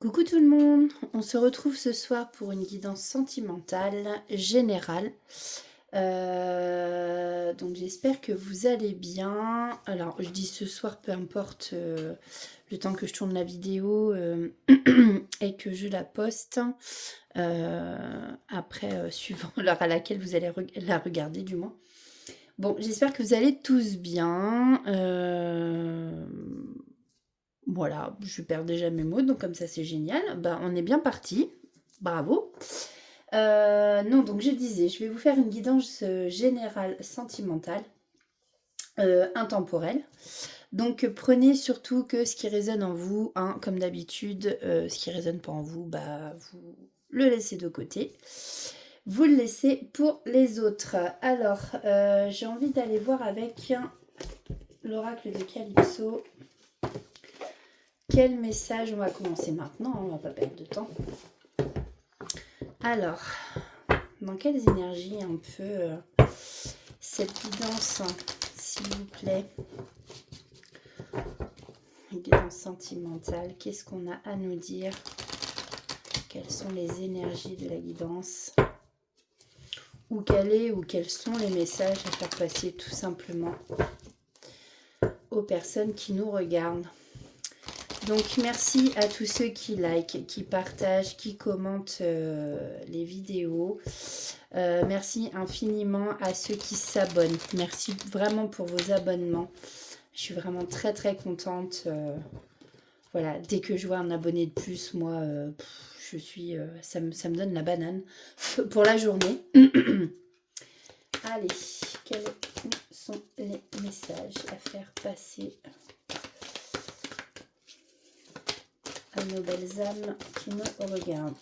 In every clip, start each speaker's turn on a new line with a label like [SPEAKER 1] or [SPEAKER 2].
[SPEAKER 1] Coucou tout le monde, on se retrouve ce soir pour une guidance sentimentale générale. Donc j'espère que vous allez bien. Alors je dis ce soir, peu importe le temps que je tourne la vidéo et que je la poste. Après, suivant l'heure à laquelle vous allez la regarder du moins. Bon, j'espère que vous allez tous bien. Voilà, je perds déjà mes mots, donc comme ça c'est génial. Ben, on est bien parti. Bravo. Non, donc je disais, je vais vous faire une guidance générale sentimentale, intemporelle. Donc prenez surtout que ce qui résonne en vous, hein, comme d'habitude, ce qui résonne pas en vous, bah vous le laissez de côté. Vous le laissez pour les autres. Alors, j'ai envie d'aller voir avec l'oracle de Calypso. Quel message? On va commencer maintenant, hein, on va pas perdre de temps. Alors, dans quelles énergies un peu cette guidance, s'il vous plaît? Une guidance sentimentale, qu'est-ce qu'on a à nous dire? Quelles sont les énergies de la guidance? Ou quels sont les messages à faire passer tout simplement aux personnes qui nous regardent? Donc merci à tous ceux qui like, qui partagent, qui commentent les vidéos. Merci infiniment à ceux qui s'abonnent. Merci vraiment pour vos abonnements. Je suis vraiment très très contente. Voilà, dès que je vois un abonné de plus, moi, je suis, ça me donne la banane pour la journée. Allez, quels sont les messages à faire passer à nos belles âmes qui nous regardent?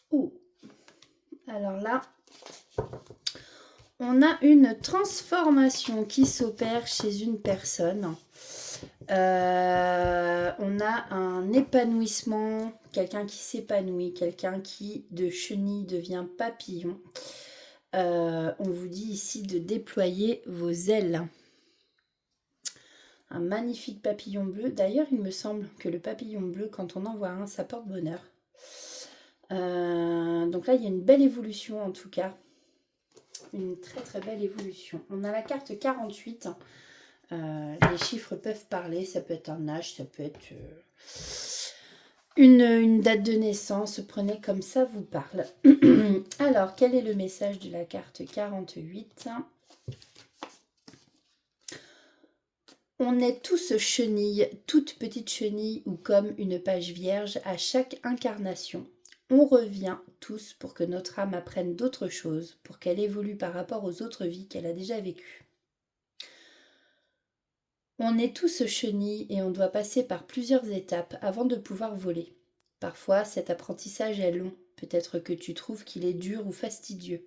[SPEAKER 1] Ouh. Alors là, on a une transformation qui s'opère chez une personne. On a un épanouissement, quelqu'un qui s'épanouit, quelqu'un qui de chenille devient papillon. On vous dit ici de déployer vos ailes. Un magnifique papillon bleu. D'ailleurs, il me semble que le papillon bleu, quand on en voit un, ça porte bonheur. Donc là, il y a une belle évolution en tout cas. Une très très belle évolution. On a la carte 48. Les chiffres peuvent parler. Ça peut être un âge, ça peut être une date de naissance. Prenez comme ça vous parle. Alors, quel est le message de la carte 48? On est tous chenilles, toutes petites chenilles ou comme une page vierge à chaque incarnation. On revient tous pour que notre âme apprenne d'autres choses, pour qu'elle évolue par rapport aux autres vies qu'elle a déjà vécues. On est tous chenilles et on doit passer par plusieurs étapes avant de pouvoir voler. Parfois, cet apprentissage est long, peut-être que tu trouves qu'il est dur ou fastidieux.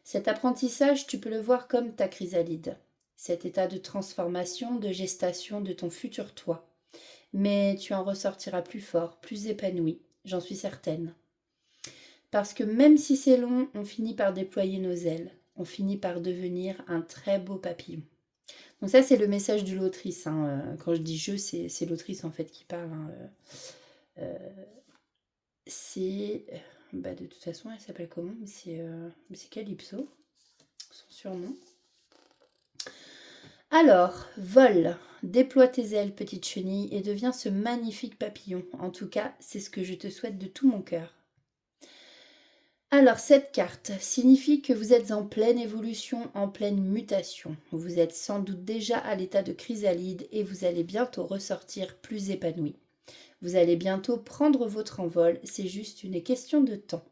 [SPEAKER 1] Cet apprentissage, tu peux le voir comme ta chrysalide, cet état de transformation, de gestation de ton futur toi. Mais tu en ressortiras plus fort, plus épanoui, j'en suis certaine. Parce que même si c'est long, on finit par déployer nos ailes, on finit par devenir un très beau papillon. Donc ça, c'est le message de l'autrice. Hein. Quand je dis je, c'est l'autrice en fait qui parle. Hein. C'est... Bah, de toute façon, elle s'appelle comment? C'est Calypso, son surnom. Alors, vole, déploie tes ailes, petite chenille, et deviens ce magnifique papillon. En tout cas, c'est ce que je te souhaite de tout mon cœur. Alors, cette carte signifie que vous êtes en pleine évolution, en pleine mutation. Vous êtes sans doute déjà à l'état de chrysalide et vous allez bientôt ressortir plus épanoui. Vous allez bientôt prendre votre envol, c'est juste une question de temps.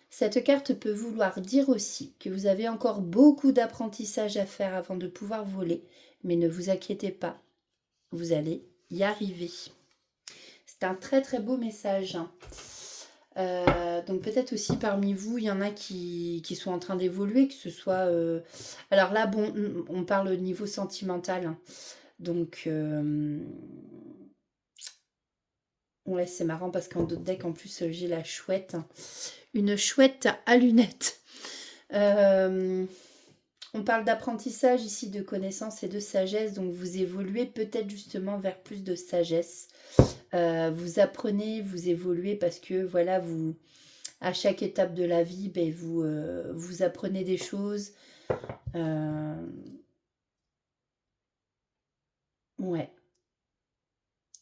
[SPEAKER 1] Cette carte peut vouloir dire aussi que vous avez encore beaucoup d'apprentissage à faire avant de pouvoir voler, mais ne vous inquiétez pas, vous allez y arriver. C'est un très très beau message. Donc peut-être aussi parmi vous, il y en a qui sont en train d'évoluer, que ce soit... Alors là, bon, on parle au niveau sentimental. Hein. Donc... Ouais, c'est marrant parce qu'en d'autres decks, en plus, j'ai la chouette. Une chouette à lunettes. On parle d'apprentissage ici, de connaissance et de sagesse. Donc, vous évoluez peut-être justement vers plus de sagesse. Vous apprenez, vous évoluez parce que, voilà, vous, à chaque étape de la vie, ben, vous apprenez des choses. Ouais.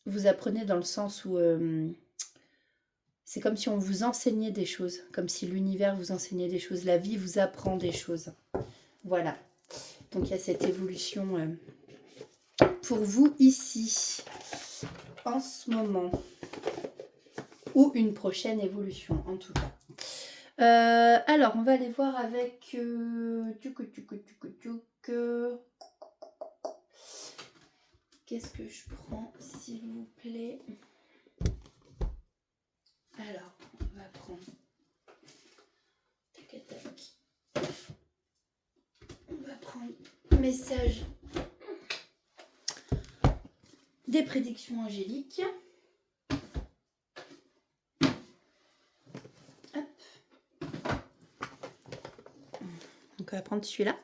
[SPEAKER 1] Vous apprenez dans le sens où c'est comme si on vous enseignait des choses, comme si l'univers vous enseignait des choses, la vie vous apprend des choses. Voilà. Donc il y a cette évolution pour vous ici, en ce moment. Ou une prochaine évolution, en tout cas. Alors, on va aller voir avec... Qu'est-ce que je prends, s'il vous plaît? Alors, on va prendre... Tac, tac. On va prendre message des prédictions angéliques. Hop. Donc, on va prendre celui-là.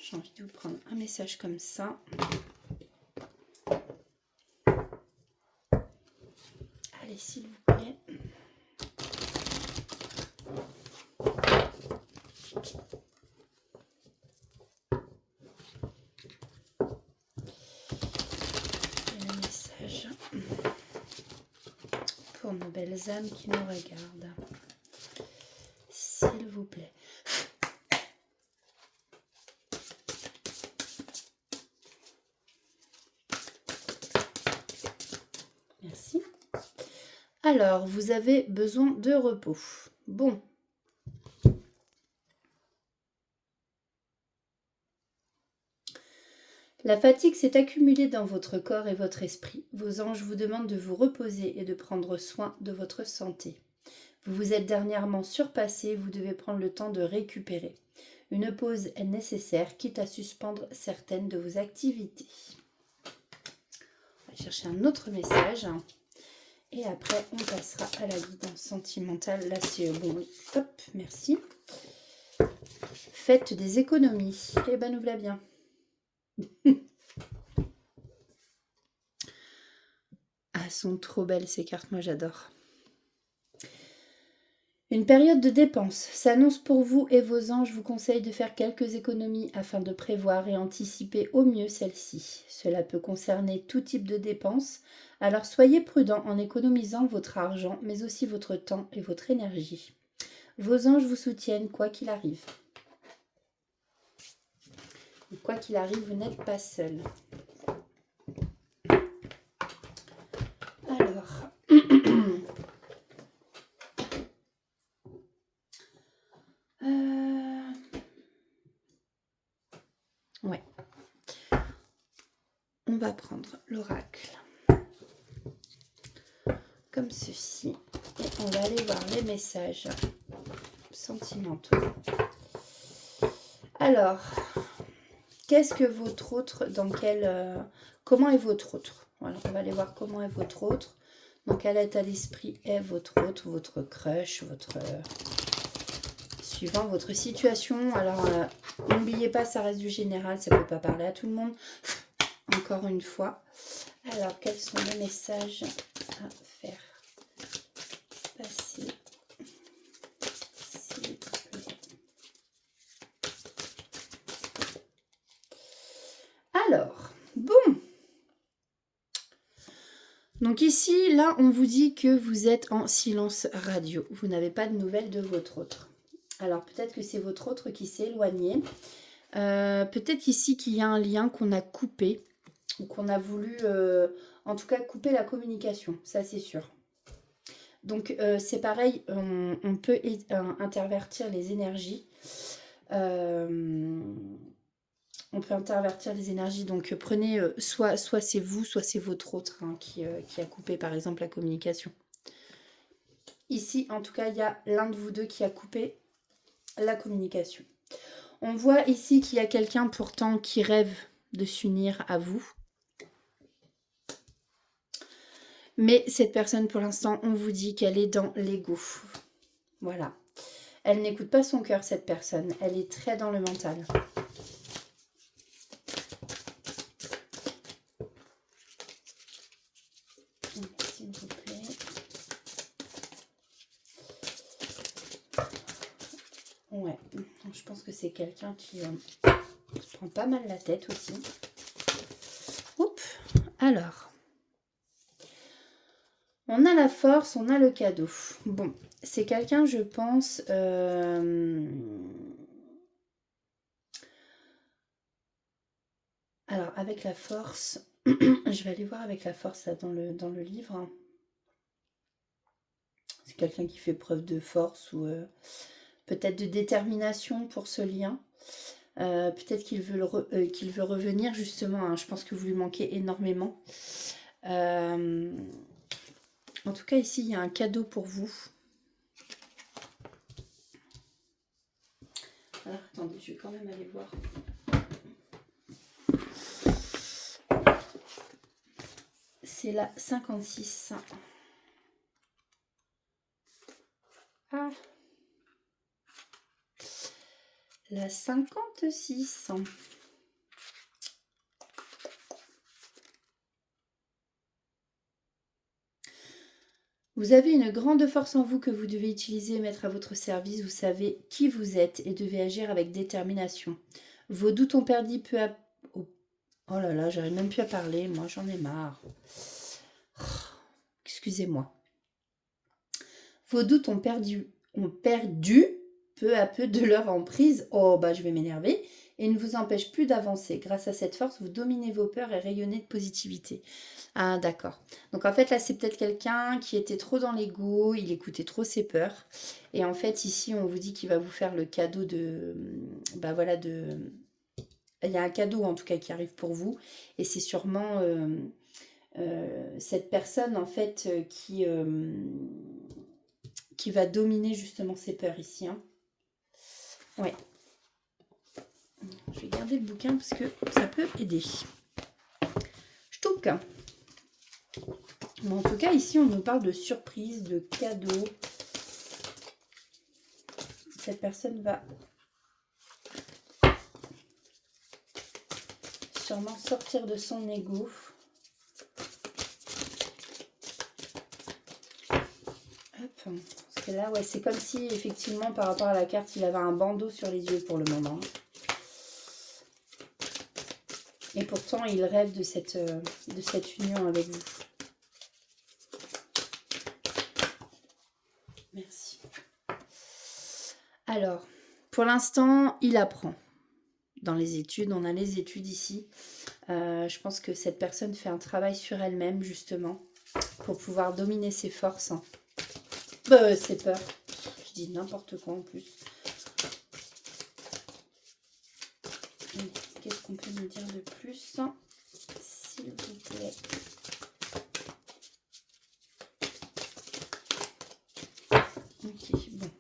[SPEAKER 1] J'ai envie de vous prendre un message comme ça. Allez, s'il vous plaît. Et le message pour nos belles âmes qui nous regardent. S'il vous plaît. Merci. Alors, vous avez besoin de repos. Bon. La fatigue s'est accumulée dans votre corps et votre esprit. Vos anges vous demandent de vous reposer et de prendre soin de votre santé. Vous vous êtes dernièrement surpassé, vous devez prendre le temps de récupérer. Une pause est nécessaire, quitte à suspendre certaines de vos activités. On va chercher un autre message. Et après, on passera à la guidance sentimentale. Là, c'est bon. Hop, merci. Faites des économies. Eh ben, nous voilà bien. Ah, elles sont trop belles ces cartes, moi j'adore. Une période de dépenses s'annonce pour vous et vos anges vous conseillent de faire quelques économies afin de prévoir et anticiper au mieux celle-ci. Cela peut concerner tout type de dépenses, alors soyez prudent en économisant votre argent, mais aussi votre temps et votre énergie. Vos anges vous soutiennent quoi qu'il arrive. Et quoi qu'il arrive, vous n'êtes pas seul. Alors... Ouais. On va prendre l'oracle comme ceci et on va aller voir les messages sentimentaux. Alors, qu'est-ce que votre autre, comment est votre autre? Voilà, on va aller voir comment est votre autre. Dans quel état d'esprit est votre autre, votre crush, suivant votre situation. Alors, n'oubliez pas, ça reste du général, ça ne peut pas parler à tout le monde. Encore une fois. Alors, quels sont les messages à faire passer, s'il vous plaît? Alors, bon. Donc ici, là, on vous dit que vous êtes en silence radio. Vous n'avez pas de nouvelles de votre autre. Alors, peut-être que c'est votre autre qui s'est éloigné. Peut-être ici qu'il y a un lien qu'on a coupé. Ou qu'on a voulu, en tout cas, couper la communication. Ça, c'est sûr. Donc, c'est pareil, on peut intervertir les énergies. On peut intervertir les énergies. Donc, prenez, soit c'est vous, soit c'est votre autre qui a coupé, par exemple, la communication. Ici, en tout cas, il y a l'un de vous deux qui a coupé la communication. On voit ici qu'il y a quelqu'un pourtant qui rêve de s'unir à vous. Mais cette personne, pour l'instant, on vous dit qu'elle est dans l'ego. Voilà. Elle n'écoute pas son cœur, cette personne. Elle est très dans le mental. S'il vous plaît. Ouais, je pense que c'est quelqu'un qui se prend pas mal la tête aussi. Oups. Alors, on a la force, on a le cadeau. Bon, c'est quelqu'un, je pense... Alors, avec la force, je vais aller voir avec la force là, dans le livre. C'est quelqu'un qui fait preuve de force ou peut-être de détermination pour ce lien. Peut-être qu'il veut, qu'il veut revenir justement. Hein, je pense que vous lui manquez énormément. En tout cas, ici, il y a un cadeau pour vous. Alors, attendez, je vais quand même aller voir. C'est la 56. Ah, la 56. Vous avez une grande force en vous que vous devez utiliser et mettre à votre service. Vous savez qui vous êtes et devez agir avec détermination. Vos doutes ont perdu peu à... Oh là là, j'arrive même plus à parler. Moi, j'en ai marre. Excusez-moi. Vos doutes ont perdu peu à peu de leur emprise. Oh, bah, je vais m'énerver. Et ne vous empêche plus d'avancer. Grâce à cette force, vous dominez vos peurs et rayonnez de positivité. Ah, d'accord. Donc, en fait, là, c'est peut-être quelqu'un qui était trop dans l'ego, il écoutait trop ses peurs. Et en fait, ici, on vous dit qu'il va vous faire le cadeau de... Bah, voilà, de... Il y a un cadeau, en tout cas, qui arrive pour vous. Et c'est sûrement cette personne, en fait, qui va dominer, justement, ses peurs ici. Hein. Ouais. Je vais garder le bouquin parce que ça peut aider. Ch'touk. Mais en tout cas, ici, on nous parle de surprise, de cadeau. Cette personne va sûrement sortir de son ego. Hop. Parce que là, ouais, c'est comme si, effectivement, par rapport à la carte, il avait un bandeau sur les yeux pour le moment. Et pourtant, il rêve de cette union avec vous. Merci. Alors, pour l'instant, il apprend. Dans les études, on a les études ici. Je pense que cette personne fait un travail sur elle-même, justement, pour pouvoir dominer ses forces. Ses peurs. Je dis n'importe quoi en plus. Qu'est-ce qu'on peut me dire de plus, s'il vous plaît? Ok, bon.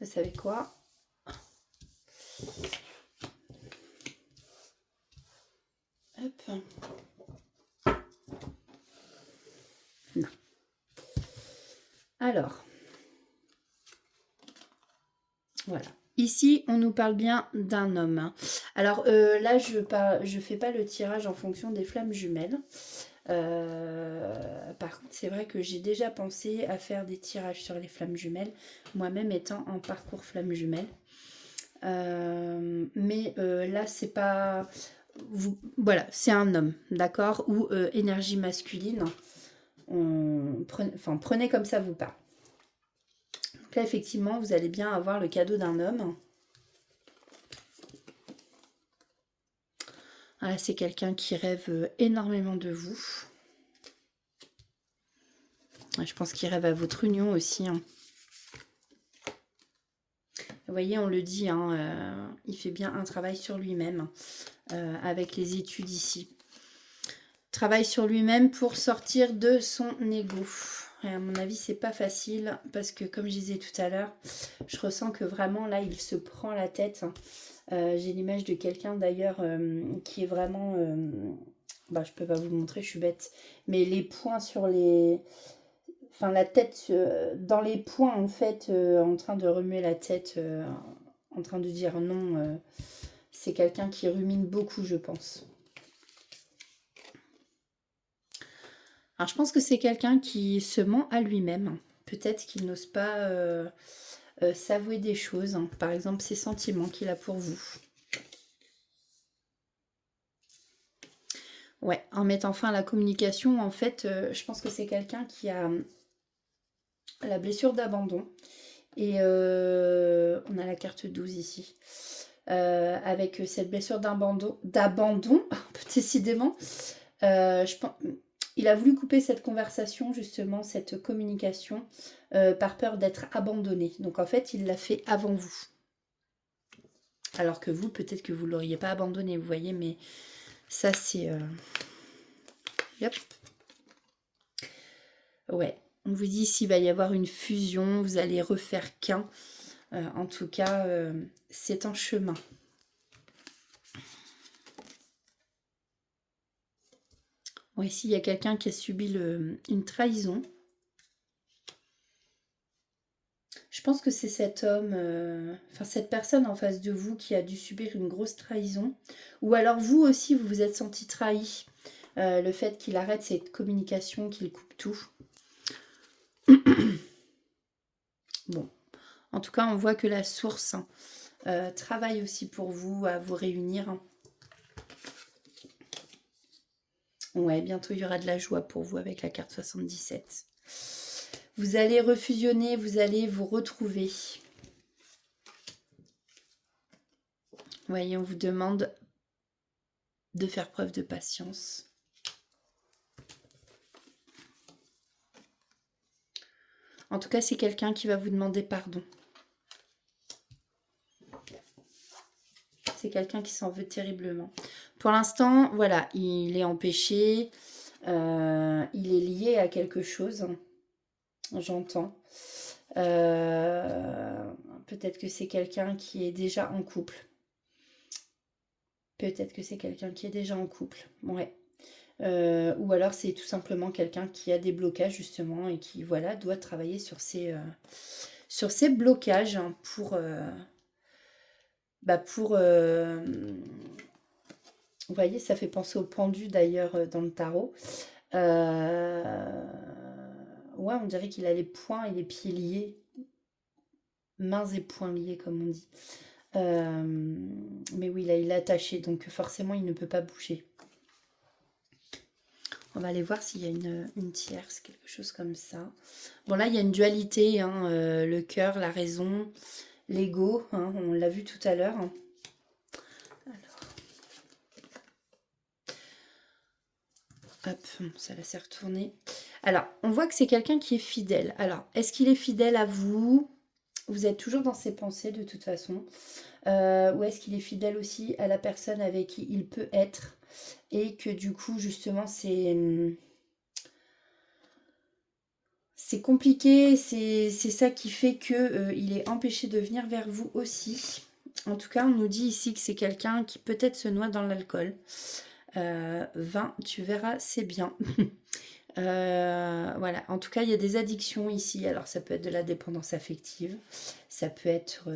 [SPEAKER 1] Vous savez quoi? Hop. Non. Alors. Voilà. Ici, on nous parle bien d'un homme. Alors là, je ne fais pas le tirage en fonction des flammes jumelles. Par contre, c'est vrai que j'ai déjà pensé à faire des tirages sur les flammes jumelles, moi-même étant en parcours flammes jumelles. Mais là, c'est pas... Voilà, c'est un homme, d'accord? Ou énergie masculine. Prenez comme ça vous parle. Donc là, effectivement, vous allez bien avoir le cadeau d'un homme. Voilà, c'est quelqu'un qui rêve énormément de vous. Je pense qu'il rêve à votre union aussi. Hein. Vous voyez, on le dit, hein, il fait bien un travail sur lui-même avec les études ici. Travail sur lui-même pour sortir de son ego. Et à mon avis, c'est pas facile parce que, comme je disais tout à l'heure, je ressens que vraiment là, il se prend la tête. J'ai l'image de quelqu'un d'ailleurs qui est vraiment Bah, je peux pas vous montrer, je suis bête. Mais les points sur les... Enfin, la tête dans les points, en fait, en train de remuer la tête, en train de dire non. C'est quelqu'un qui rumine beaucoup, je pense. Alors, je pense que c'est quelqu'un qui se ment à lui-même. Peut-être qu'il n'ose pas s'avouer des choses. Hein. Par exemple, ses sentiments qu'il a pour vous. Ouais, en mettant fin à la communication, en fait, je pense que c'est quelqu'un qui a la blessure d'abandon. Et on a la carte 12 ici. Avec cette blessure d'abandon, décidément, je pense, il a voulu couper cette conversation, justement, cette communication, par peur d'être abandonné. Donc en fait, il l'a fait avant vous. Alors que vous, peut-être que vous ne l'auriez pas abandonné, vous voyez, mais ça c'est... Yep. Ouais, on vous dit s'il va y avoir une fusion, vous allez refaire qu'un. En tout cas, c'est en chemin. Bon, ici, il y a quelqu'un qui a subi une trahison. Je pense que c'est cet homme, enfin cette personne en face de vous qui a dû subir une grosse trahison. Ou alors vous aussi, vous vous êtes senti trahi. Le fait qu'il arrête cette communication, qu'il coupe tout. Bon, en tout cas, on voit que la source travaille aussi pour vous, à vous réunir. Ouais, bientôt il y aura de la joie pour vous avec la carte 77. Vous allez refusionner, vous allez vous retrouver. Vous voyez, on vous demande de faire preuve de patience. En tout cas, c'est quelqu'un qui va vous demander pardon. C'est quelqu'un qui s'en veut terriblement. Pour l'instant, voilà, il est empêché. Il est lié à quelque chose. J'entends. Peut-être que c'est quelqu'un qui est déjà en couple. Peut-être que c'est quelqu'un qui est déjà en couple. Ouais. Ou alors c'est tout simplement quelqu'un qui a des blocages justement et qui voilà doit travailler sur ces blocages hein, pour vous voyez ça fait penser au pendu d'ailleurs dans le tarot. Ouais, on dirait qu'il a les poings et les pieds liés, mains et poings liés comme on dit. Mais oui, là il est attaché donc forcément il ne peut pas bouger. On va aller voir s'il y a une tierce, quelque chose comme ça. Bon, là, il y a une dualité, hein, le cœur, la raison, l'ego, hein, on l'a vu tout à l'heure. Alors, hop, ça la s'est retourné. Alors, on voit que c'est quelqu'un qui est fidèle. Alors, est-ce qu'il est fidèle à vous? Vous êtes toujours dans ses pensées de toute façon. Ou est-ce qu'il est fidèle aussi à la personne avec qui il peut être? Et que du coup, justement, c'est compliqué, c'est ça qui fait que il est empêché de venir vers vous aussi. En tout cas, on nous dit ici que c'est quelqu'un qui peut-être se noie dans l'alcool. 20, tu verras, c'est bien. Voilà, en tout cas, il y a des addictions ici. Alors, ça peut être de la dépendance affective, ça peut être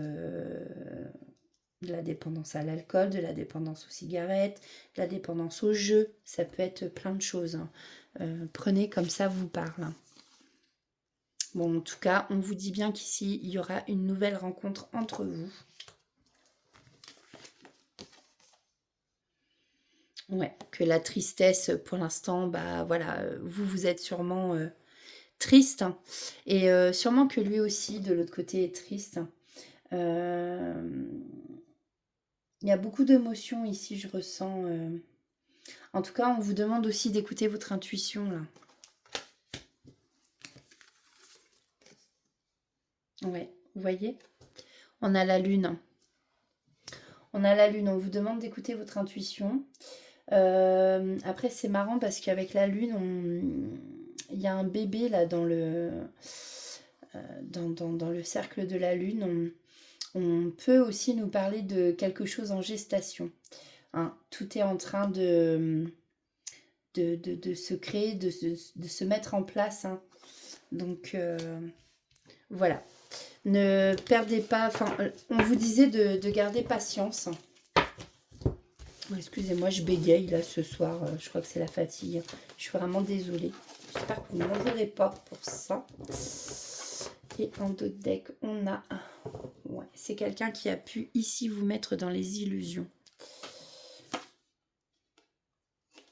[SPEAKER 1] de la dépendance à l'alcool, de la dépendance aux cigarettes, de la dépendance au jeu. Ça peut être plein de choses. Hein. Prenez comme ça vous parle. Bon, en tout cas, on vous dit bien qu'ici, il y aura une nouvelle rencontre entre vous. Ouais, que la tristesse, pour l'instant, bah voilà, vous êtes sûrement triste. Hein, et sûrement que lui aussi, de l'autre côté, est triste. Il y a beaucoup d'émotions ici, je ressens. En tout cas, on vous demande aussi d'écouter votre intuition, là. Ouais, vous voyez? On a la lune. On a la lune, on vous demande d'écouter votre intuition. Après, c'est marrant parce qu'avec la lune, il y a un bébé là dans dans le cercle de la lune. On peut aussi nous parler de quelque chose en gestation. Hein. Tout est en train de se créer, de se mettre en place. Hein. Donc, voilà. Ne perdez pas... Enfin, on vous disait de garder patience. Excusez-moi, je bégaye là ce soir. Je crois que c'est la fatigue. Je suis vraiment désolée. J'espère que vous ne m'en voudrez pas pour ça. Et en d'autres decks, on a... Ouais, c'est quelqu'un qui a pu ici vous mettre dans les illusions.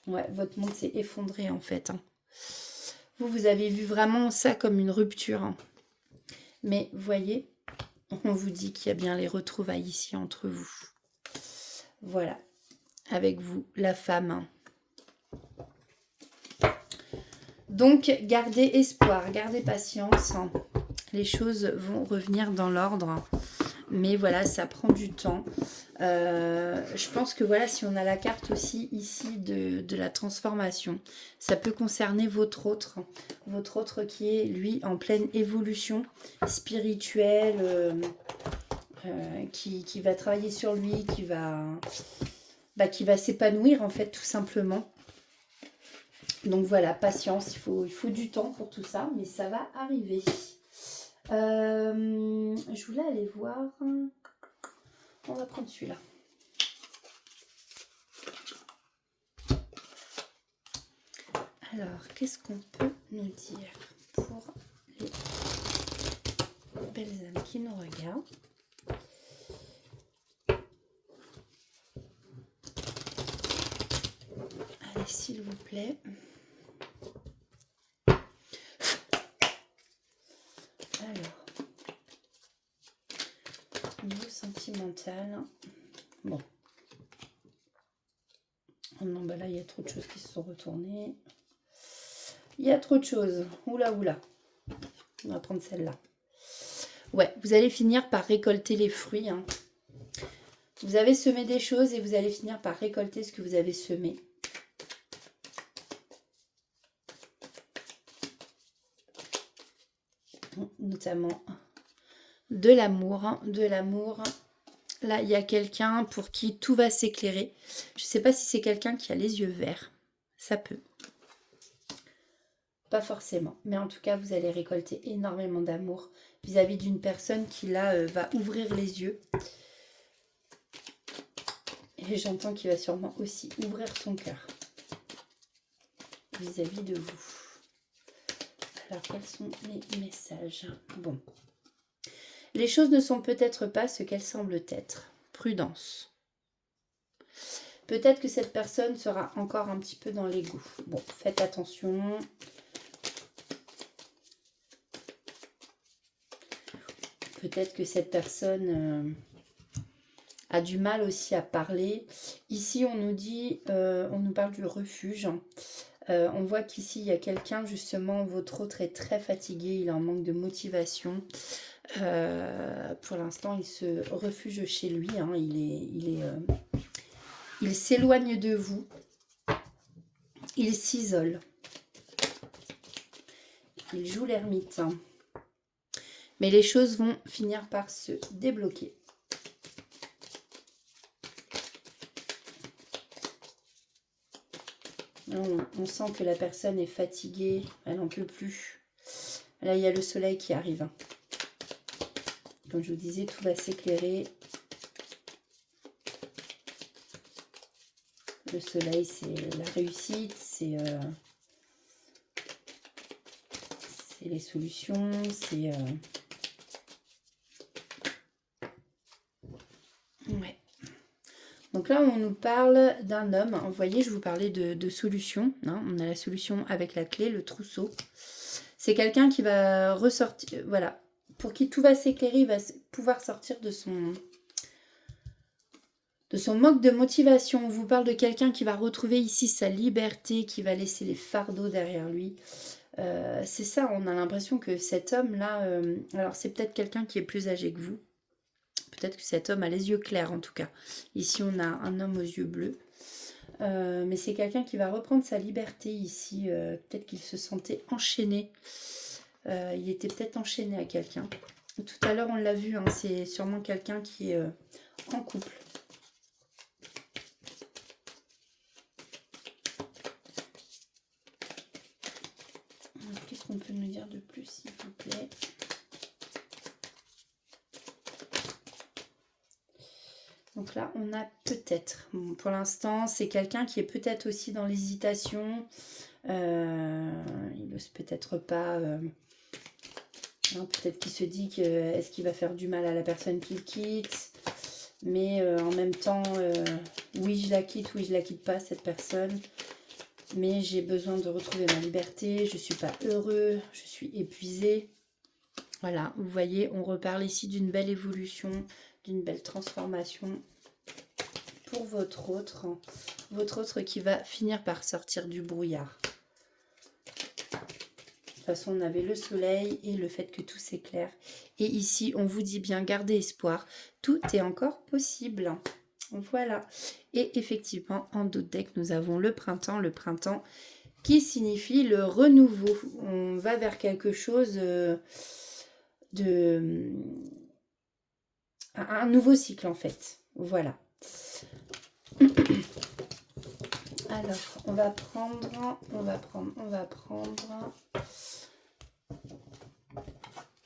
[SPEAKER 1] Ouais, votre monde s'est effondré en fait. Hein. Vous avez vu vraiment ça comme une rupture. Hein. Mais voyez, on vous dit qu'il y a bien les retrouvailles ici entre vous. Voilà. Avec vous, la femme. Donc, gardez espoir, gardez patience. Les choses vont revenir dans l'ordre. Mais voilà, ça prend du temps. Je pense que voilà, si on a la carte aussi ici de la transformation, ça peut concerner votre autre qui est, lui, en pleine évolution spirituelle, qui va travailler sur lui, qui va s'épanouir, en fait, tout simplement. Donc voilà, patience, il faut du temps pour tout ça, mais ça va arriver. Je voulais aller voir. On va prendre celui-là. Alors, qu'est-ce qu'on peut nous dire pour les belles âmes qui nous regardent? Allez, s'il vous plaît. Alors, niveau sentimental. Bon. Oh non, bah là, il y a trop de choses qui se sont retournées. Il y a trop de choses. Oula, oula. On va prendre celle-là. Ouais, vous allez finir par récolter les fruits. Hein. Vous avez semé des choses et vous allez finir par récolter ce que vous avez semé. Notamment de l'amour. Hein, de l'amour. Là, il y a quelqu'un pour qui tout va s'éclairer. Je ne sais pas si c'est quelqu'un qui a les yeux verts. Ça peut. Pas forcément. Mais en tout cas, vous allez récolter énormément d'amour vis-à-vis d'une personne qui, là, va ouvrir les yeux. Et j'entends qu'il va sûrement aussi ouvrir son cœur vis-à-vis de vous. Alors, quels sont les messages? Bon. Les choses ne sont peut-être pas ce qu'elles semblent être. Prudence. Peut-être que cette personne sera encore un petit peu dans l'égout. Bon, faites attention. Peut-être que cette personne a du mal aussi à parler. Ici, on nous dit, on nous parle du refuge. On voit qu'ici, il y a quelqu'un, justement, votre autre est très fatigué, il est en manque de motivation. Pour l'instant, il se refuge chez lui. Hein, il s'éloigne de vous. Il s'isole. Il joue l'ermite. Mais les choses vont finir par se débloquer. On sent que la personne est fatiguée, elle n'en peut plus. Là, il y a le soleil qui arrive. Comme je vous disais, tout va s'éclairer. Le soleil, c'est la réussite, c'est les solutions, c'est... Ouais. Donc là, on nous parle d'un homme. Vous voyez, je vous parlais de solution. Hein. On a la solution avec la clé, le trousseau. C'est quelqu'un qui va ressortir... Voilà. Pour qui tout va s'éclairer, il va pouvoir sortir de son manque de motivation. On vous parle de quelqu'un qui va retrouver ici sa liberté, qui va laisser les fardeaux derrière lui. C'est ça, on a l'impression que cet homme-là... alors, c'est peut-être quelqu'un qui est plus âgé que vous. Peut-être que cet homme a les yeux clairs, en tout cas. Ici, on a un homme aux yeux bleus. Mais c'est quelqu'un qui va reprendre sa liberté ici. Peut-être qu'il se sentait enchaîné. Il était peut-être enchaîné à quelqu'un. Tout à l'heure, on l'a vu. Hein, c'est sûrement quelqu'un qui est en couple. qu'on peut nous dire de plus, s'il vous plaît? Donc là, on a peut-être. Bon, pour l'instant, c'est quelqu'un qui est peut-être aussi dans l'hésitation. Il n'ose peut-être pas. Peut-être qu'il se dit que est-ce qu'il va faire du mal à la personne qu'il quitte. Mais en même temps, oui, je la quitte, oui, je la quitte pas, cette personne. Mais j'ai besoin de retrouver ma liberté. Je ne suis pas heureux. Je suis épuisée. Voilà, vous voyez, on reparle ici d'une belle évolution, d'une belle transformation pour votre autre qui va finir par sortir du brouillard. De toute façon, on avait le soleil et le fait que tout s'éclaire. Et ici, on vous dit bien, gardez espoir, tout est encore possible. Voilà. Et effectivement, en d'autres decks, nous avons le printemps qui signifie le renouveau. On va vers quelque chose de... un nouveau cycle en fait. Voilà. Alors, on va prendre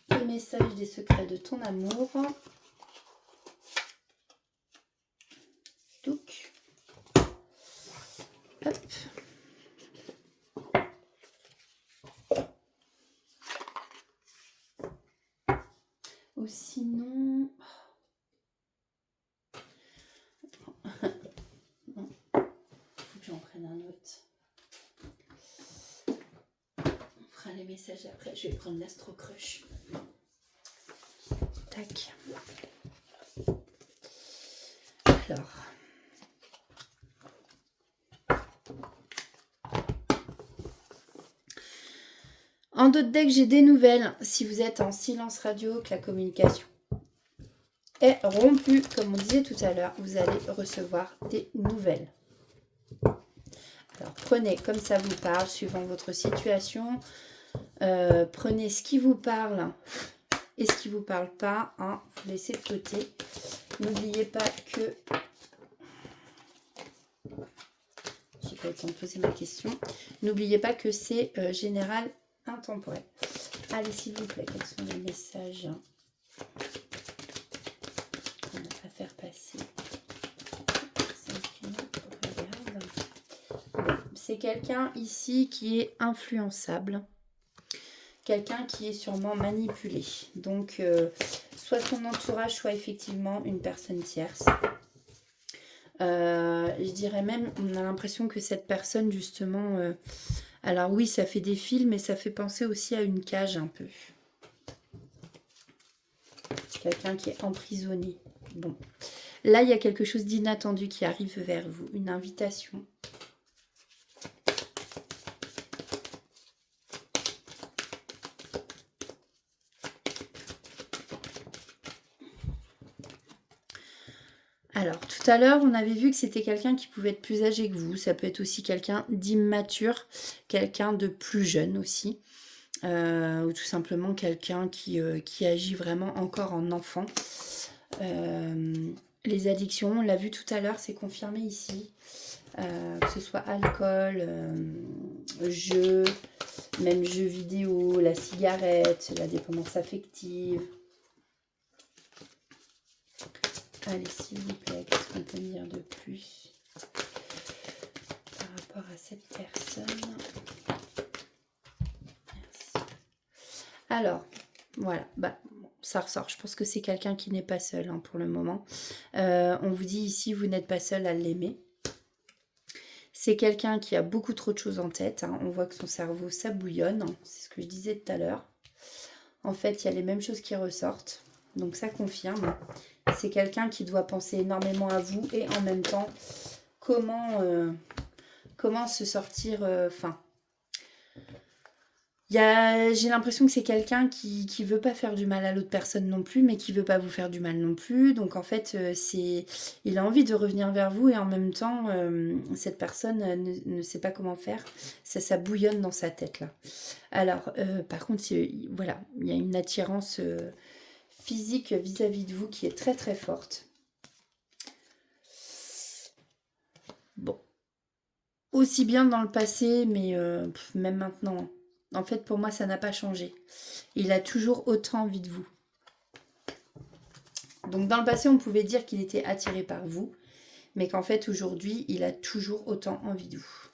[SPEAKER 1] les messages des secrets de ton amour. Donc, hop. Ou sinon... Non, faut que j'en prenne un autre. On fera les messages après. Je vais prendre l'Astro Crush. Tac. Alors... En d'autres decks, j'ai des nouvelles. Si vous êtes en silence radio, que la communication est rompue, comme on disait tout à l'heure, vous allez recevoir des nouvelles. Alors, prenez comme ça vous parle, suivant votre situation. Prenez ce qui vous parle et ce qui ne vous parle pas. Hein, vous laissez flotter. N'oubliez pas que... J'ai pas eu le temps de poser ma question. N'oubliez pas que c'est général intemporel. Allez, s'il vous plaît, quels sont les messages qu'on a à faire passer? C'est quelqu'un ici qui est influençable. Quelqu'un qui est sûrement manipulé. Donc, soit son entourage, soit effectivement une personne tierce. Je dirais même, on a l'impression que cette personne, justement... alors oui, ça fait des fils, mais ça fait penser aussi à une cage un peu. Quelqu'un qui est emprisonné. Bon. Là, il y a quelque chose d'inattendu qui arrive vers vous. Une invitation. Alors, tout à l'heure, on avait vu que c'était quelqu'un qui pouvait être plus âgé que vous. Ça peut être aussi quelqu'un d'immature, quelqu'un de plus jeune aussi. Ou tout simplement quelqu'un qui agit vraiment encore en enfant. Les addictions, on l'a vu tout à l'heure, c'est confirmé ici. Que ce soit alcool, jeux, même jeux vidéo, la cigarette, la dépendance affective. Allez, s'il vous plaît, qu'est-ce qu'on peut dire de plus par rapport à cette personne? Merci. Alors, voilà, ça ressort. Je pense que c'est quelqu'un qui n'est pas seul hein, pour le moment. On vous dit ici, vous n'êtes pas seul à l'aimer. C'est quelqu'un qui a beaucoup trop de choses en tête. Hein. On voit que son cerveau, ça bouillonne. C'est ce que je disais tout à l'heure. En fait, il y a les mêmes choses qui ressortent. Donc, ça confirme. C'est quelqu'un qui doit penser énormément à vous et en même temps, comment se sortir... j'ai l'impression que c'est quelqu'un qui ne veut pas faire du mal à l'autre personne non plus, mais qui ne veut pas vous faire du mal non plus. Donc en fait, il a envie de revenir vers vous et en même temps, cette personne ne sait pas comment faire. Ça bouillonne dans sa tête là. Alors, par contre, voilà, il y a une attirance physique vis-à-vis de vous qui est très très forte. Bon. Aussi bien dans le passé, mais même maintenant. En fait, pour moi, ça n'a pas changé. Il a toujours autant envie de vous. Donc, dans le passé, on pouvait dire qu'il était attiré par vous, mais qu'en fait, aujourd'hui, il a toujours autant envie de vous.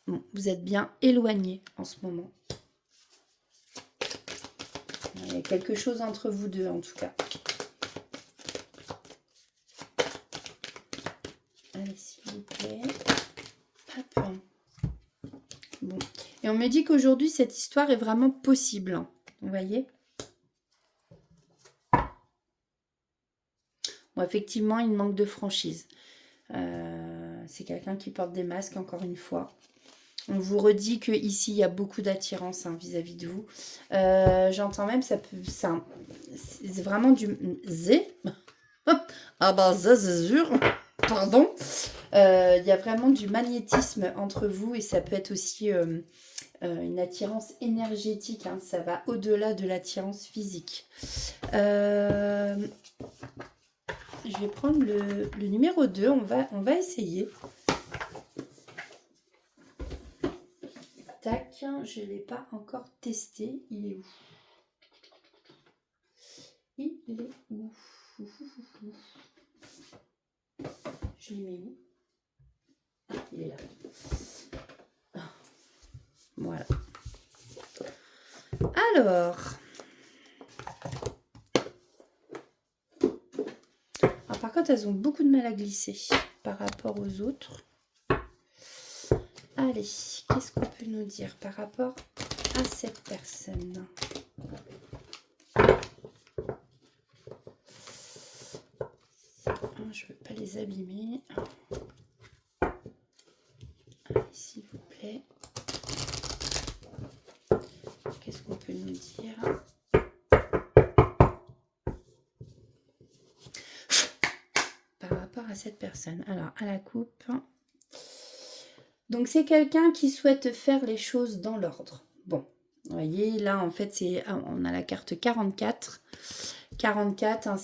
[SPEAKER 1] Bon, vous êtes bien éloigné en ce moment. Il y a quelque chose entre vous deux, en tout cas. Allez, s'il vous plaît. Hop. Bon. Et on me dit qu'aujourd'hui, cette histoire est vraiment possible. Vous voyez? Bon, effectivement, il manque de franchise. C'est quelqu'un qui porte des masques, encore une fois. On vous redit qu'ici, il y a beaucoup d'attirance vis-à-vis de vous. J'entends même, c'est vraiment du... Ah bah ça, c'est sûr. Pardon. Il y a vraiment du magnétisme entre vous et ça peut être aussi une attirance énergétique. Hein. Ça va au-delà de l'attirance physique. Je vais prendre le numéro 2. On va essayer. Tac, je ne l'ai pas encore testé. Il est où? Il est où? Je l'ai mis où? Ah, il est là. Voilà. Alors, par contre, elles ont beaucoup de mal à glisser par rapport aux autres. Allez, qu'est-ce qu'on peut nous dire par rapport à cette personne? Je ne veux pas les abîmer. Allez, s'il vous plaît. Qu'est-ce qu'on peut nous dire? Par rapport à cette personne. Alors, à la coupe. Donc, c'est quelqu'un qui souhaite faire les choses dans l'ordre. Bon, vous voyez, là, en fait, on a la carte 44. 44, un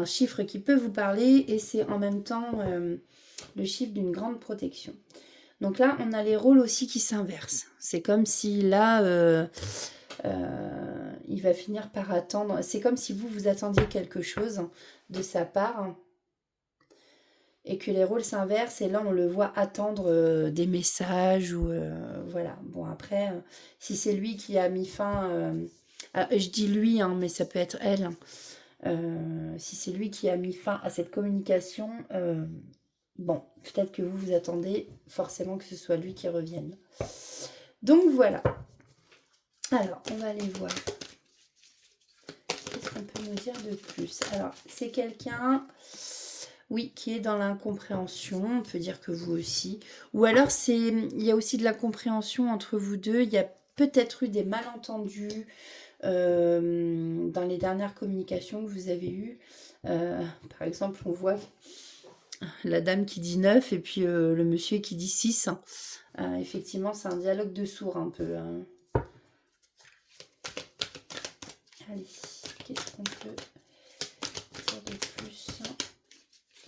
[SPEAKER 1] chiffre qui peut vous parler et c'est en même temps le chiffre d'une grande protection. Donc là, on a les rôles aussi qui s'inversent. C'est comme si là, il va finir par attendre. C'est comme si vous attendiez quelque chose de sa part et que les rôles s'inversent et là, on le voit attendre des messages ou voilà. Bon, après, si c'est lui qui a mis fin... je dis lui, hein, mais ça peut être elle. Si c'est lui qui a mis fin à cette communication, bon, peut-être que vous attendez forcément que ce soit lui qui revienne. Donc voilà. Alors, on va aller voir. Qu'est-ce qu'on peut nous dire de plus? Alors, c'est quelqu'un, oui, qui est dans l'incompréhension. On peut dire que vous aussi. Ou alors, il y a aussi de l'incompréhension entre vous deux. Il y a peut-être eu des malentendus dans les dernières communications que vous avez eues. Par exemple, on voit la dame qui dit 9 et puis le monsieur qui dit 6. Effectivement, c'est un dialogue de sourds un peu. Hein. Allez, qu'est-ce qu'on peut dire de plus,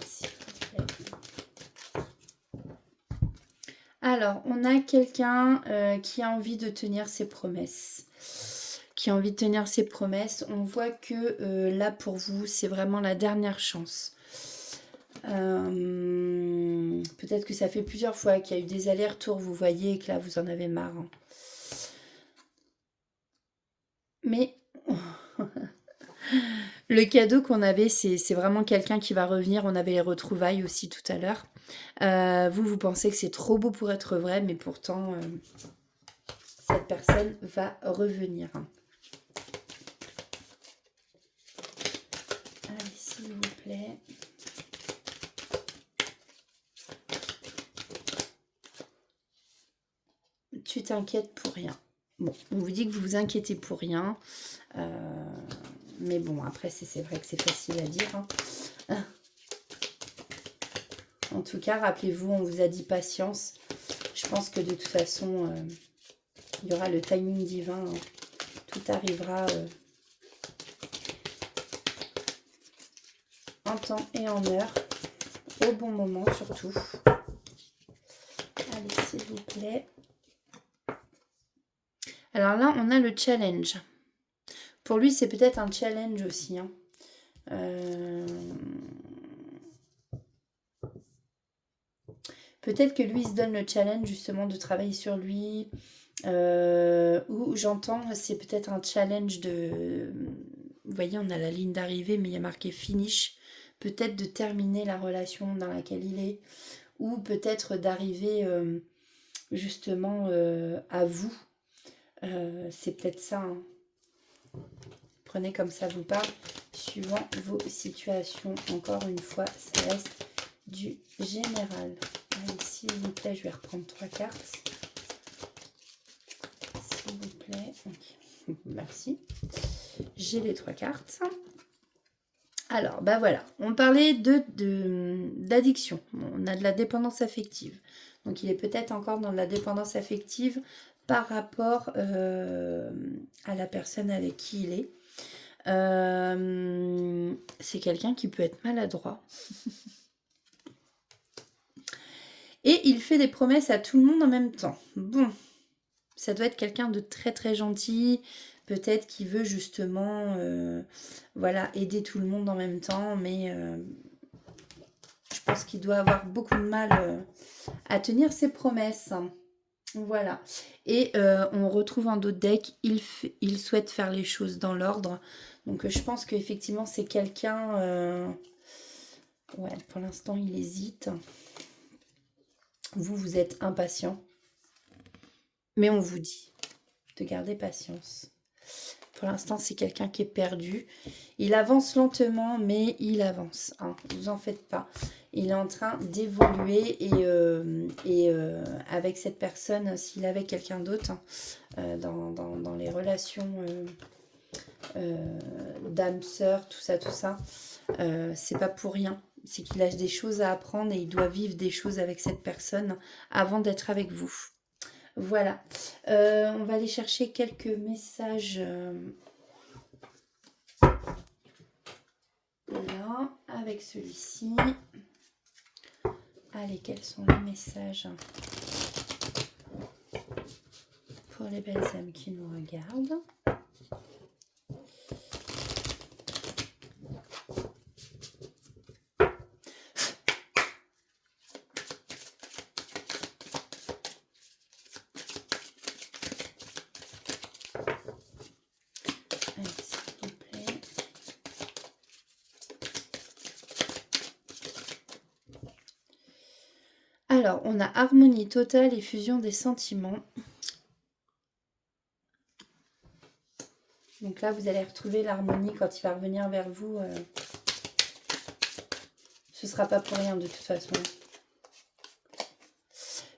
[SPEAKER 1] s'il vous plaît? Alors, on a quelqu'un qui a envie de tenir ses promesses. On voit que là, pour vous, c'est vraiment la dernière chance. Peut-être que ça fait plusieurs fois qu'il y a eu des allers-retours, vous voyez, et que là, vous en avez marre. Hein. Mais le cadeau qu'on avait, c'est vraiment quelqu'un qui va revenir. On avait les retrouvailles aussi tout à l'heure. Vous pensez que c'est trop beau pour être vrai, mais pourtant, cette personne va revenir. Allez, s'il vous plaît. Tu t'inquiètes pour rien. Bon, on vous dit que vous vous inquiétez pour rien. Mais bon, après, c'est vrai que c'est facile à dire. Hein. En tout cas, rappelez-vous, on vous a dit patience. Je pense que de toute façon, il y aura le timing divin. Hein. Tout arrivera. en temps et en heure, au bon moment surtout. Allez, s'il vous plaît. Alors là, on a le challenge. Pour lui, c'est peut-être un challenge aussi. Hein. Peut-être que lui, il se donne le challenge justement de travailler sur lui. Ou j'entends, c'est peut-être un challenge de... Vous voyez, on a la ligne d'arrivée, mais il y a marqué finish. Peut-être de terminer la relation dans laquelle il est. Ou peut-être d'arriver justement à vous. C'est peut-être ça. Hein. Prenez comme ça vous parle. Suivant vos situations. Encore une fois, ça reste du général. Allez, s'il vous plaît, je vais reprendre 3 cartes. S'il vous plaît. Okay. Merci. J'ai les 3 cartes. Alors, bah voilà. On parlait d'addiction. On a de la dépendance affective. Donc, il est peut-être encore dans de la dépendance affective par rapport à la personne avec qui il est. C'est quelqu'un qui peut être maladroit. Et il fait des promesses à tout le monde en même temps. Bon, ça doit être quelqu'un de très très gentil, peut-être qui veut justement voilà, aider tout le monde en même temps, mais je pense qu'il doit avoir beaucoup de mal à tenir ses promesses. Voilà. Et on retrouve en d'autres decks, il souhaite faire les choses dans l'ordre. Donc je pense qu'effectivement c'est quelqu'un... ouais, pour l'instant il hésite. Vous êtes impatient. Mais on vous dit de garder patience. Pour l'instant, c'est quelqu'un qui est perdu. Il avance lentement, mais il avance. Hein, ne vous en faites pas. Il est en train d'évoluer et avec cette personne, s'il avait quelqu'un d'autre, hein, dans les relations d'âme sœur, tout ça, c'est pas pour rien. C'est qu'il a des choses à apprendre et il doit vivre des choses avec cette personne avant d'être avec vous. Voilà. On va aller chercher quelques messages là, avec celui-ci. Allez, quels sont les messages pour les belles âmes qui nous regardent? Alors, on a harmonie totale et fusion des sentiments. Donc là, vous allez retrouver l'harmonie quand il va revenir vers vous. Ce ne sera pas pour rien de toute façon.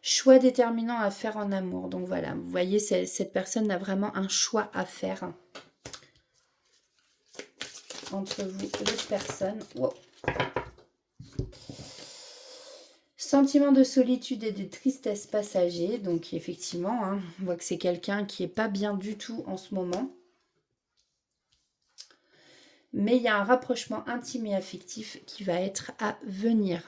[SPEAKER 1] Choix déterminant à faire en amour. Donc voilà, vous voyez, cette personne a vraiment un choix à faire entre vous et l'autre personne. Wow. Sentiment de solitude et de tristesse passager. Donc effectivement, hein, on voit que c'est quelqu'un qui n'est pas bien du tout en ce moment. Mais il y a un rapprochement intime et affectif qui va être à venir.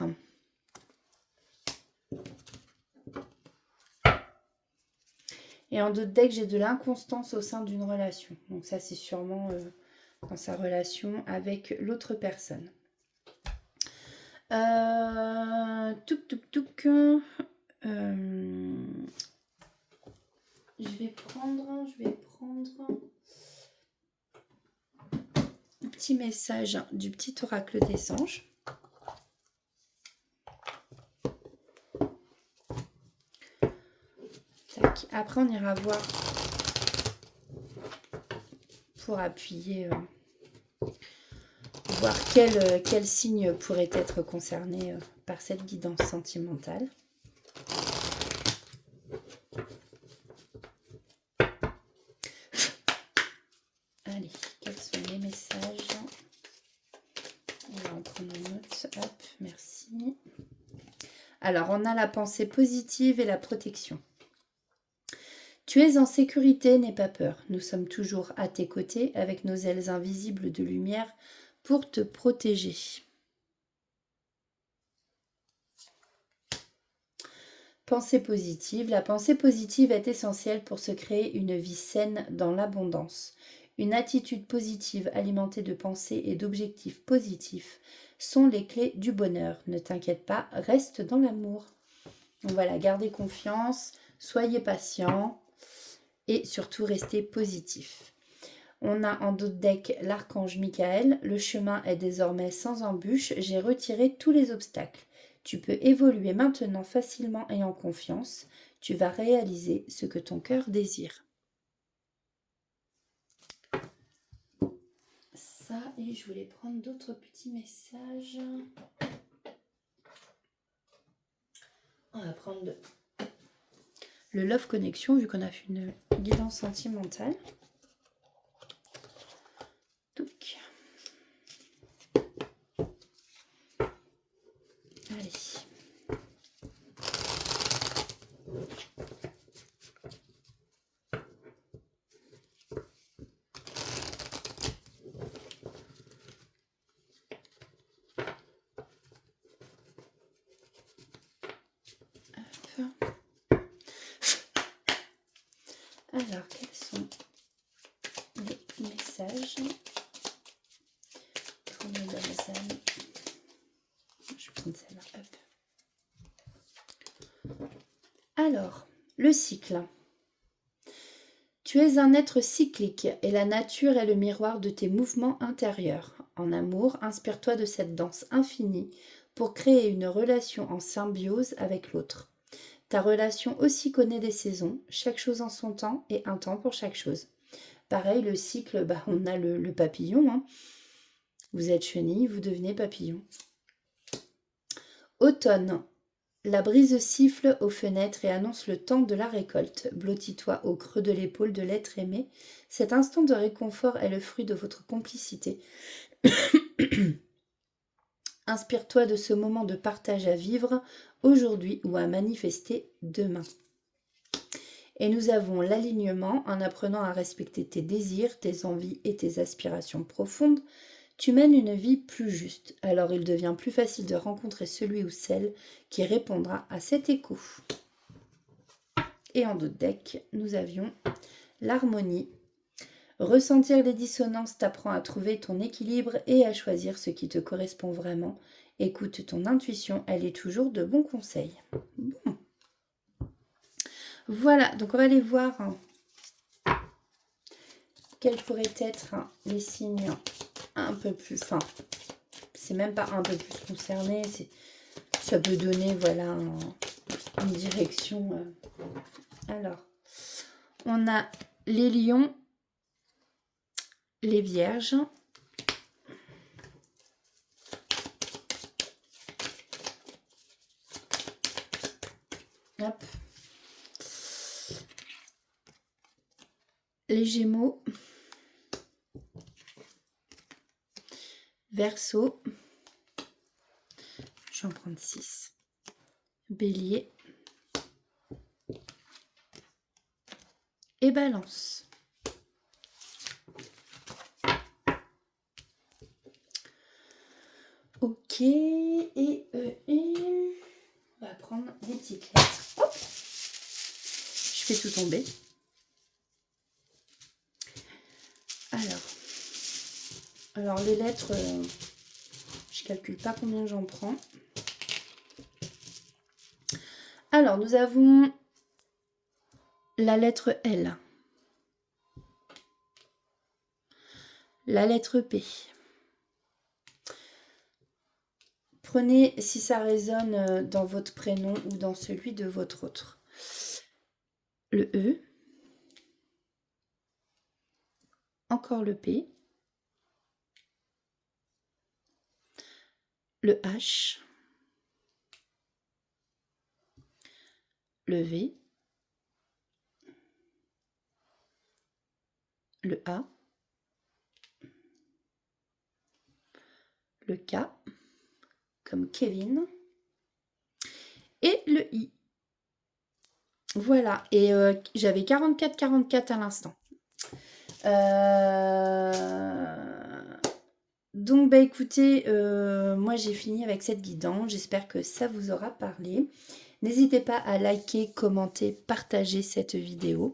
[SPEAKER 1] Et en d'autres decks, j'ai de l'inconstance au sein d'une relation. Donc ça, c'est sûrement dans sa relation avec l'autre personne. Touc. Je vais prendre un petit message du petit oracle des anges. Tac. Après, on ira voir pour appuyer, voir quel signe pourrait être concerné par cette guidance sentimentale. Allez, quels sont les messages? On va en prendre une note. Hop, merci. Alors, on a la pensée positive et la protection. Tu es en sécurité, n'aie pas peur. Nous sommes toujours à tes côtés avec nos ailes invisibles de lumière pour te protéger. Pensée positive. La pensée positive est essentielle pour se créer une vie saine dans l'abondance. Une attitude positive alimentée de pensées et d'objectifs positifs sont les clés du bonheur. Ne t'inquiète pas, reste dans l'amour. Donc voilà, gardez confiance, soyez patient et surtout restez positif. On a en dos de deck l'archange Michael. Le chemin est désormais sans embûche. J'ai retiré tous les obstacles. Tu peux évoluer maintenant facilement et en confiance. Tu vas réaliser ce que ton cœur désire. Ça, et je voulais prendre d'autres petits messages. On va prendre le Love Connection, vu qu'on a fait une guidance sentimentale. Donc, allez. Alors, quels sont les messages pour nos bonnes âmes? Je vais prendre celle-là. Hop. Alors, le cycle. Tu es un être cyclique et la nature est le miroir de tes mouvements intérieurs. En amour, inspire-toi de cette danse infinie pour créer une relation en symbiose avec l'autre. Ta relation aussi connaît des saisons, chaque chose en son temps et un temps pour chaque chose. Pareil, le cycle, on a le papillon. Hein. Vous êtes chenille, vous devenez papillon. Automne. La brise siffle aux fenêtres et annonce le temps de la récolte. Blottis-toi au creux de l'épaule de l'être aimé. Cet instant de réconfort est le fruit de votre complicité. Inspire-toi de ce moment de partage à vivre aujourd'hui ou à manifester demain. Et nous avons l'alignement en apprenant à respecter tes désirs, tes envies et tes aspirations profondes. Tu mènes une vie plus juste, alors il devient plus facile de rencontrer celui ou celle qui répondra à cet écho. Et en dos de deck, nous avions l'harmonie. Ressentir les dissonances t'apprend à trouver ton équilibre et à choisir ce qui te correspond vraiment. Écoute ton intuition, elle est toujours de bons conseils. Bon. Voilà, donc on va aller voir quels pourraient être les signes un peu plus... Enfin, c'est même pas un peu plus concerné, ça peut donner, voilà, une direction. Alors, on a les lions, les vierges, hop, les gémeaux, verseau, je vais en prendre 6, bélier et balance. Ok, et on va prendre des petites lettres. Hop, je fais tout tomber. Alors les lettres, je calcule pas combien j'en prends. Alors nous avons la lettre L, la lettre P. Prenez si ça résonne dans votre prénom ou dans celui de votre autre. Le E, encore le P, le H, le V, le A, le K, comme Kevin, et le I. Voilà, et j'avais 44 à l'instant. Donc, écoutez, moi j'ai fini avec cette guidance. J'espère que ça vous aura parlé. N'hésitez pas à liker, commenter, partager cette vidéo.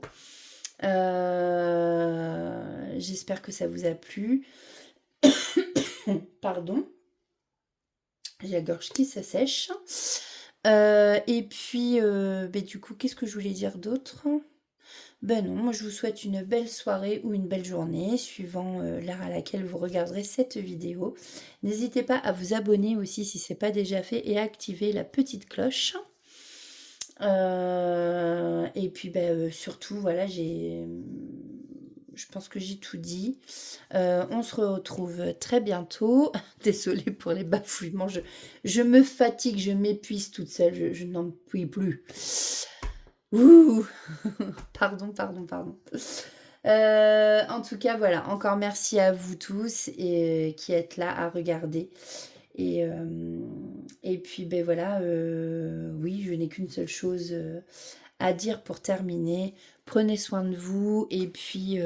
[SPEAKER 1] J'espère que ça vous a plu. Pardon. J'ai la gorge qui s'assèche. Et puis, du coup, qu'est-ce que je voulais dire d'autre? Ben non, moi je vous souhaite une belle soirée ou une belle journée, suivant l'heure à laquelle vous regarderez cette vidéo. N'hésitez pas à vous abonner aussi si ce n'est pas déjà fait et à activer la petite cloche. Et puis surtout, voilà, je pense que j'ai tout dit. On se retrouve très bientôt. Désolée pour les bafouillements, je me fatigue, je m'épuise toute seule, je n'en puis plus. Ouh. Pardon. En tout cas, voilà, encore merci à vous tous et qui êtes là à regarder. Et puis, voilà, oui, je n'ai qu'une seule chose à dire pour terminer. Prenez soin de vous et puis,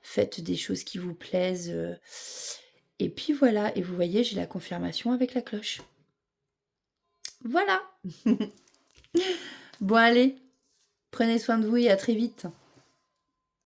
[SPEAKER 1] faites des choses qui vous plaisent. Et puis voilà, et vous voyez, j'ai la confirmation avec la cloche. Voilà. Bon allez, prenez soin de vous et à très vite.